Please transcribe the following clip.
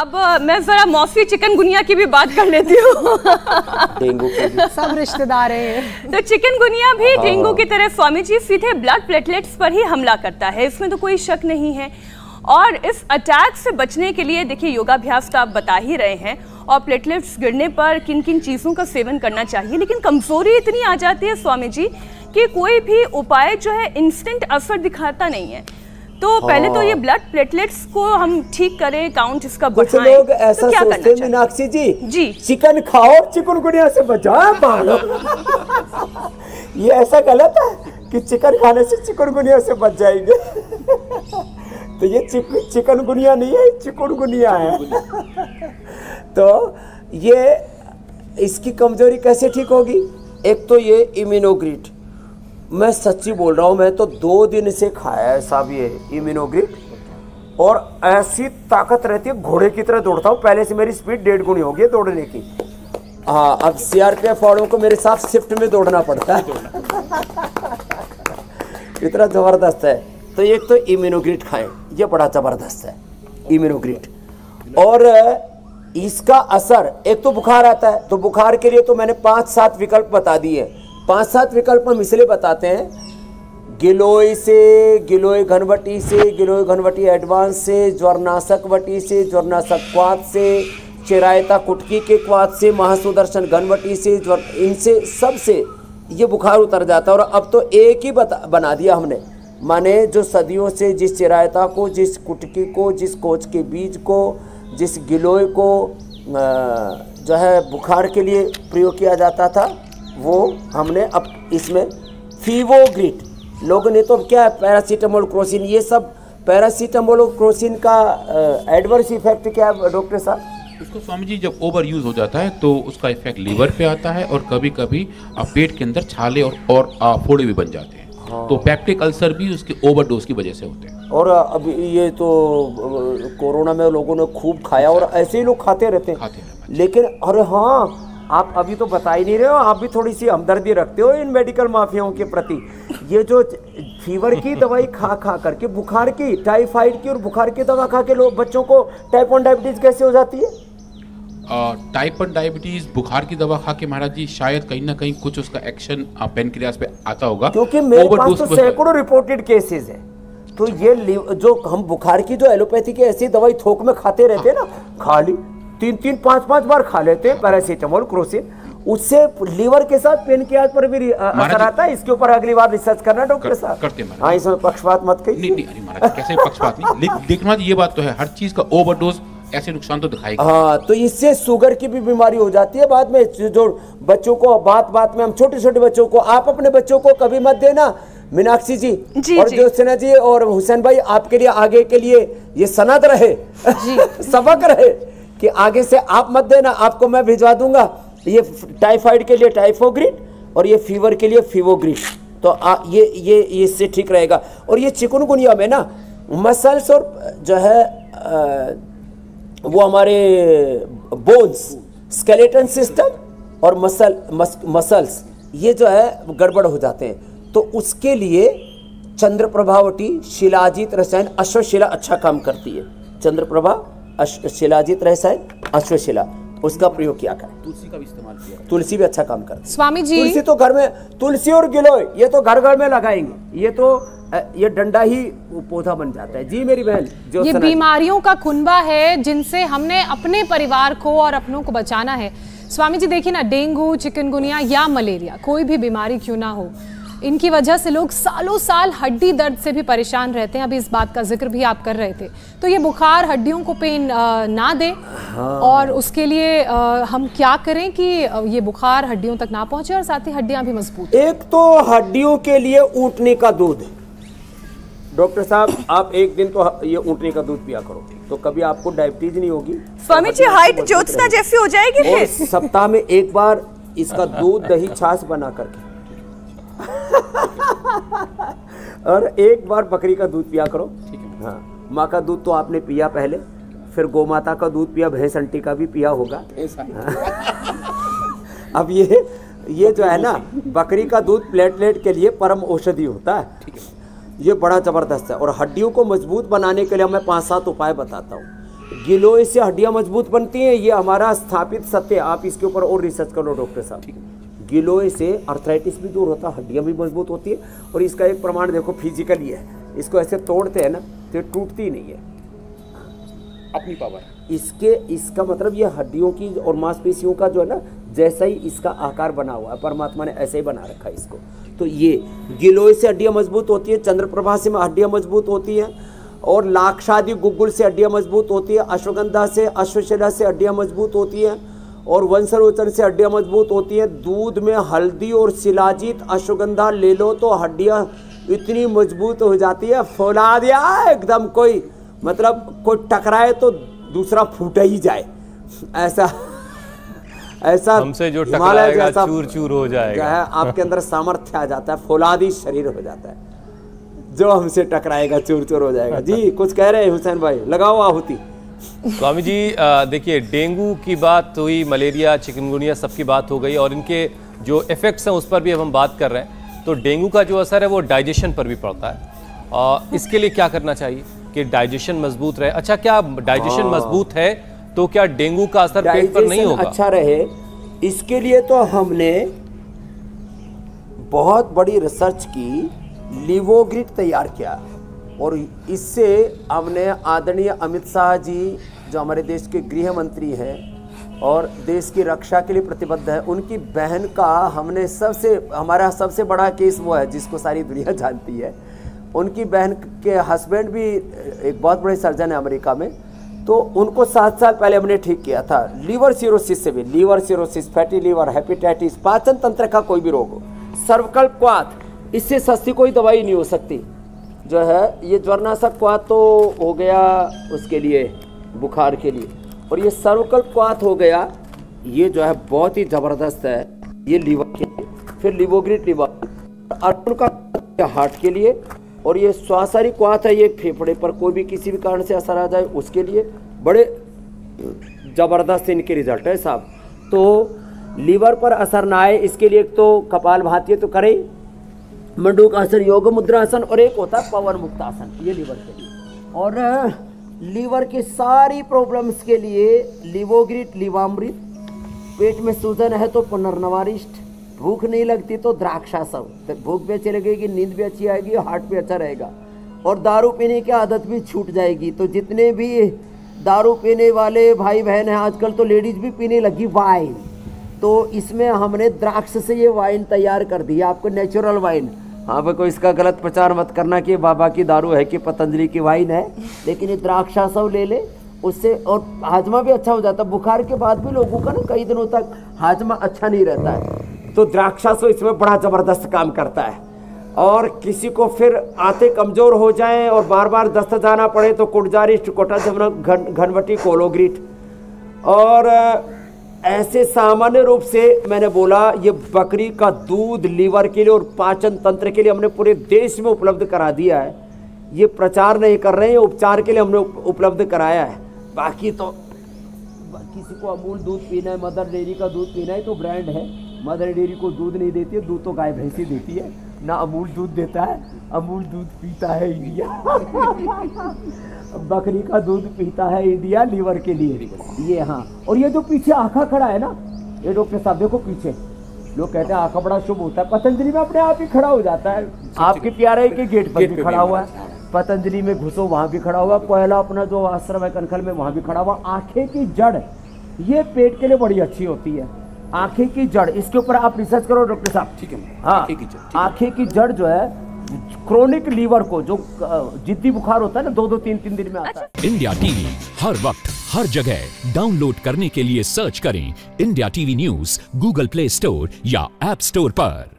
अब मैं जरा मौसी चिकनगुनिया की भी बात कर लेती हूँ। डेंगू के सब रिश्तेदार हैं। तो चिकनगुनिया भी डेंगू की तरह स्वामी जी सीधे ब्लड प्लेटलेट्स पर ही हमला करता है, इसमें तो कोई शक नहीं है। और इस अटैक से बचने के लिए देखिए योगाभ्यास तो आप बता ही रहे हैं, और प्लेटलेट्स गिरने पर किन किन चीज़ों का सेवन करना चाहिए, लेकिन कमजोरी इतनी आ जाती है स्वामी जी कि कोई भी उपाय जो है इंस्टेंट असर दिखाता नहीं है। तो पहले तो ये ब्लड प्लेटलेट्स को हम ठीक करें, काउंट इसका बढ़ाएं। कुछ लोग ऐसा तो क्या सोचते हैं मीनाक्षी जी, चिकन खाओ चिकनगुनिया से बचाओ बालो। ये ऐसा गलत है कि चिकन खाने से चिकनगुनिया से बच जाएंगे। तो ये चिकनगुनिया नहीं है, चिकनगुनिया है। तो ये इसकी कमजोरी कैसे ठीक होगी? एक तो ये इम्यूनोग्रिड, मैं सच्ची बोल रहा हूँ, मैं तो 2 दिन से खाया है साहब ये इम्यूनोग्रिड, और ऐसी ताकत रहती है, घोड़े की तरह दौड़ता हूँ। पहले से मेरी स्पीड 1.5 गुनी हो गई दौड़ने की। हाँ, अब सीआरपीएफ वालों को मेरे साथ शिफ्ट में दौड़ना पड़ता है। इतना जबरदस्त है। तो एक तो इम्यूनोग्रिड खाएं, ये बड़ा जबरदस्त है इम्यूनोग्रिड। और इसका असर, एक तो बुखार आता है, तो बुखार के लिए तो मैंने 5-7 विकल्प बता दिए। 5-7 विकल्प हम इसलिए बताते हैं, गिलोय से, गिलोय घनवटी से, गिलोय घनवटी एडवांस से, ज्वरनाशक वटी से, ज्वरनाशक क्वाथ से, चिरायता कुटकी के क्वाथ से, महासुदर्शन घनवटी से, ज्वर, इनसे सबसे ये बुखार उतर जाता है। और अब तो एक ही बना दिया हमने, माने जो सदियों से जिस चिरायता को, जिस कुटकी को, जिस कोच के बीज को, जिस गिलोय को जो है बुखार के लिए प्रयोग किया जाता था, वो हमने अब इसमें फीवोग्रिड। लोगों ने तो क्या है, पैरासीटामोल क्रोसिन, ये सब पैरासीटामोल क्रोसिन का एडवर्स इफेक्ट क्या है डॉक्टर साहब? उसको स्वामी जी जब ओवर यूज हो जाता है तो उसका इफेक्ट लीवर पे आता है, और कभी कभी पेट के अंदर छाले और फोड़े भी बन जाते हैं। हाँ। तो पेप्टिक अल्सर भी उसके ओवरडोज की वजह से होते हैं। और अब ये तो कोरोना में लोगों ने खूब खाया, और ऐसे ही लोग खाते रहते हैं। लेकिन अरे हाँ, आप अभी तो बता ही नहीं रहे हो, आप भी थोड़ी सी हमदर्दी रखते हो इन मेडिकल माफियाओं के प्रति। ये जो फीवर की दवाई खा खा करके, बुखार की, टाइफाइड की और बुखार की दवा खा के लोग, बच्चों को टाइप 1 डायबिटीज कैसे हो जाती है? टाइप 1 डायबिटीज बुखार की दवा खा के महाराज जी शायद कहीं ना कहीं कुछ उसका एक्शन पेनक्रियास पे आता होगा, क्योंकि मेरे पास तो सैकड़ों रिपोर्टेड केसेस हैं। तो ये जो हम बुखार की जो एलोपैथी की ऐसी दवाई थोक में खाते रहते हैं ना, खाली 3-3, 5-5 बार खा लेते हैं पैरासीटामोल क्रोसिन, उससे लीवर के साथ पेनक्रियास पर भी असर आता है। इसके ऊपर अगली बार रिसर्च करना डॉक्टर साहब। करते हैं। हाँ, इसमें पक्षपात मत करिए। नहीं महाराज, कैसे पक्षपात नहीं, देखना ये बात तो है, हर चीज का ओवरडोज ऐसे नुकसान तो दिखाएगा। हाँ, तो इससे शुगर की भी बीमारी हो जाती है बाद में। जो बच्चों को बात में, हम छोटे बच्चों को, आप अपने बच्चों को कभी मत देना मीनाक्षी जी, और ज्योत्सना जी और हुसैन भाई, आपके लिए आगे के लिए ये सनद रहे, सबक रहे कि आगे से आप मत देना। आपको मैं भिजवा दूंगा ये टाइफाइड के लिए टाइफोग्रिड और ये फीवर के लिए फीवोग्रिड। तो ये इससे ठीक रहेगा। और ये चिकनगुनिया में ना मसल्स और जो है वो हमारे बोन्स, स्केलेटन सिस्टम और मसल्स ये जो है गड़बड़ हो जाते हैं। तो उसके लिए चंद्रप्रभावटी शिलाजित रसायन अश्वशिला अच्छा काम करती है। चंद्रप्रभा शिलाजित रसायन अश्वशिला, उसका प्रयोग किया करें। तुलसी का भी इस्तेमाल किया, तुलसी भी अच्छा काम करती है। स्वामी जी, तुलसी तो घर में, तुलसी और गिलोय ये तो घर घर में लगाएंगे, ये डंडा ही पौधा बन जाता है। जी मेरी बहन, जो ये बीमारियों का कुनबा है जिनसे हमने अपने परिवार को और अपनों को बचाना है। स्वामी जी देखिए ना, डेंगू, चिकनगुनिया या मलेरिया, कोई भी बीमारी क्यों ना हो, इनकी वजह से लोग सालों साल हड्डी दर्द से भी परेशान रहते हैं। अभी इस बात का जिक्र भी आप कर रहे थे। तो ये बुखार हड्डियों को पेन ना दे, और उसके लिए हम क्या करें कि ये बुखार हड्डियों तक ना पहुंचे और साथ ही हड्डियां भी मजबूत। एक तो हड्डियों के लिए ऊँटने का दूध। डॉक्टर साहब, आप एक दिन तो ये ऊँटने का दूध पिया करो, तो कभी आपको डायबिटीज नहीं होगी। स्वामी जी हाइट ज्योत्सना जैसी हो जाएगी। और सप्ताह में एक बार इसका दूध दही छाछ बना करके और एक बार बकरी का दूध पिया करो। ठीक है। हाँ, माँ का दूध तो आपने पिया पहले, फिर गौ माता का दूध पिया, भैंस अंटी का भी पिया होगा। अब ये जो है ना, बकरी का दूध प्लेटलेट के लिए परम औषधि होता है। ठीक है। ये बड़ा ज़बरदस्त है। और हड्डियों को मजबूत बनाने के लिए मैं 5-7 उपाय बताता हूँ। गिलोय से हड्डियां मजबूत बनती हैं, ये हमारा स्थापित सत्य है। आप इसके ऊपर और रिसर्च करो डॉक्टर साहब। गिलोय से अर्थराइटिस भी दूर होता है, हड्डियां भी मजबूत होती है। और इसका एक प्रमाण देखो फिजिकली है, इसको ऐसे तोड़ते हैं ना तो ये टूटती नहीं है, अपनी पावर। इसका मतलब ये हड्डियों की और मांसपेशियों का जो है ना, जैसा ही इसका आकार बना हुआ है, परमात्मा ने ऐसे ही बना रखा है इसको। तो ये गिलोय से हड्डियां मजबूत होती है, चंद्रप्रभा से हड्डियां मजबूत होती हैं, और लाक्षादि गुग्गुल से हड्डियां मजबूत होती है, अश्वगंधा से, अश्वशला से हड्डियां मजबूत होती हैं, और वंशरोचन से हड्डियां मजबूत होती हैं। दूध में हल्दी और शिलाजीत अश्वगंधा ले लो तो हड्डियां इतनी मजबूत हो जाती है, फौला दिया एकदम, कोई मतलब कोई टकराए तो दूसरा फूट ही जाए, ऐसा हमसे जो टकराएगा चूर चूर हो जाएगा, आपके अंदर सामर्थ्य आ जाता है, फौलादी शरीर हो जाता है, जो हमसे टकराएगा चूर चूर हो जाएगा। जी कुछ कह रहे हैं हुसैन भाई, लगाओ आहुति। स्वामी जी देखिए, डेंगू की बात हुई, मलेरिया, चिकनगुनिया सबकी बात हो गई, और इनके जो इफेक्ट्स हैं उस पर भी अब हम बात कर रहे हैं। तो डेंगू का जो असर है वो डाइजेशन पर भी पड़ता है, इसके लिए क्या करना चाहिए कि डाइजेशन मजबूत रहे? अच्छा, क्या डाइजेशन मजबूत है तो क्या डेंगू का असर पेट पर नहीं होगा? अच्छा रहे, इसके लिए तो हमने बहुत बड़ी रिसर्च की, लिवोग्रिड तैयार किया, और इससे हमने आदरणीय अमित शाह जी जो हमारे देश के गृह मंत्री हैं और देश की रक्षा के लिए प्रतिबद्ध है, उनकी बहन का हमने हमारा सबसे बड़ा केस वो है जिसको सारी दुनिया जानती है। उनकी बहन के हस्बैंड भी एक बहुत बड़े सर्जन है अमेरिका में, तो उनको 7 साल पहले हमने ठीक किया था लीवर सिरोसिस से भी, liver cirrhosis, fatty liver, hepatitis, पाचन तंत्र का कोई भी रोग हो, सर्विकल क्वाथ, इससे सस्ती कोई दवाई नहीं हो सकती जो है। ये ज्वरनाशक क्वाथ तो हो गया उसके लिए, बुखार के लिए, और ये सर्विकल क्वाथ हो गया, ये जो है बहुत ही ज़बरदस्त है ये लीवर के लिए। फिर लिवोग्रिड लीवर, अर्जुन का हार्ट के लिए, और ये श्वासारी क्वाथ है, ये फेफड़े पर कोई भी किसी भी कारण से असर आ जाए उसके लिए, बड़े ज़बरदस्त इनके रिजल्ट है साहब। तो लीवर पर असर ना आए इसके लिए एक तो कपालभाति तो करें, मंडूकासन, योग मुद्रासन, और एक होता है पवन मुक्तासन, ये लीवर के लिए। और लीवर की सारी प्रॉब्लम्स के लिए लिवोग्रिड लीवामृत, पेट में सूजन है तो पुनर्नवारिष्ट, भूख नहीं लगती तो द्राक्षासव, भूख भी अच्छी लगेगी, नींद भी अच्छी आएगी, हार्ट भी अच्छा रहेगा, और दारू पीने की आदत भी छूट जाएगी। तो जितने भी दारू पीने वाले भाई बहन हैं, आजकल तो लेडीज भी पीने लगी वाइन, तो इसमें हमने द्राक्ष से ये वाइन तैयार कर दी, आपको नेचुरल वाइन। हाँ भाई, कोई इसका गलत प्रचार मत करना कि बाबा की दारू है कि पतंजलि की वाइन है, लेकिन ये द्राक्षासव ले ले, उससे और हाजमा भी अच्छा हो जाता है। बुखार के बाद भी लोगों का ना कई दिनों तक हाजमा अच्छा नहीं रहता है, तो द्राक्षासव इसमें बड़ा ज़बरदस्त काम करता है। और किसी को फिर आते कमज़ोर हो जाएं और बार बार दस्त जाना पड़े तो कुटजारिष्ट, कोटाजमन, घनवटी, कोलोग्रिट। और ऐसे सामान्य रूप से मैंने बोला ये बकरी का दूध लीवर के लिए और पाचन तंत्र के लिए हमने पूरे देश में उपलब्ध करा दिया है। ये प्रचार नहीं कर रहे हैं, उपचार के लिए हमने उपलब्ध कराया है। बाकी तो किसी को अमूल दूध पीना है, मदर डेयरी का दूध पीना है तो ब्रांड है, मदर डेयरी को दूध नहीं देती है, दूध तो गाय भैंसी देती है ना, अमूल दूध देता है, अमूल दूध पीता है इंडिया बकरी का दूध पीता है इंडिया लीवर के लिए ये। हाँ, और ये जो पीछे आखा खड़ा है ना, ये डॉक्टर साहब देखो पीछे, लोग कहते हैं आखा बड़ा शुभ होता है, पतंजलि में अपने आप ही खड़ा हो जाता है। आपके प्यारे के गेट पर भी खड़ा हुआ है, पतंजलि में घुसो वहाँ भी खड़ा हुआ, पहला अपना जो आश्रम है कनखल में वहाँ भी खड़ा हुआ। आंखें की जड़ ये पेट के लिए बड़ी अच्छी होती है, आंखें की जड़, इसके ऊपर आप रिसर्च करो डॉक्टर साहब। ठीक है। हाँ, आंखें की जड़ जो है क्रोनिक लीवर को, जो जिद्दी बुखार होता है ना, 2-2, 3-3 दिन में आता है। इंडिया टीवी हर वक्त हर जगह डाउनलोड करने के लिए सर्च करें India TV news Google play store या ऐप स्टोर पर।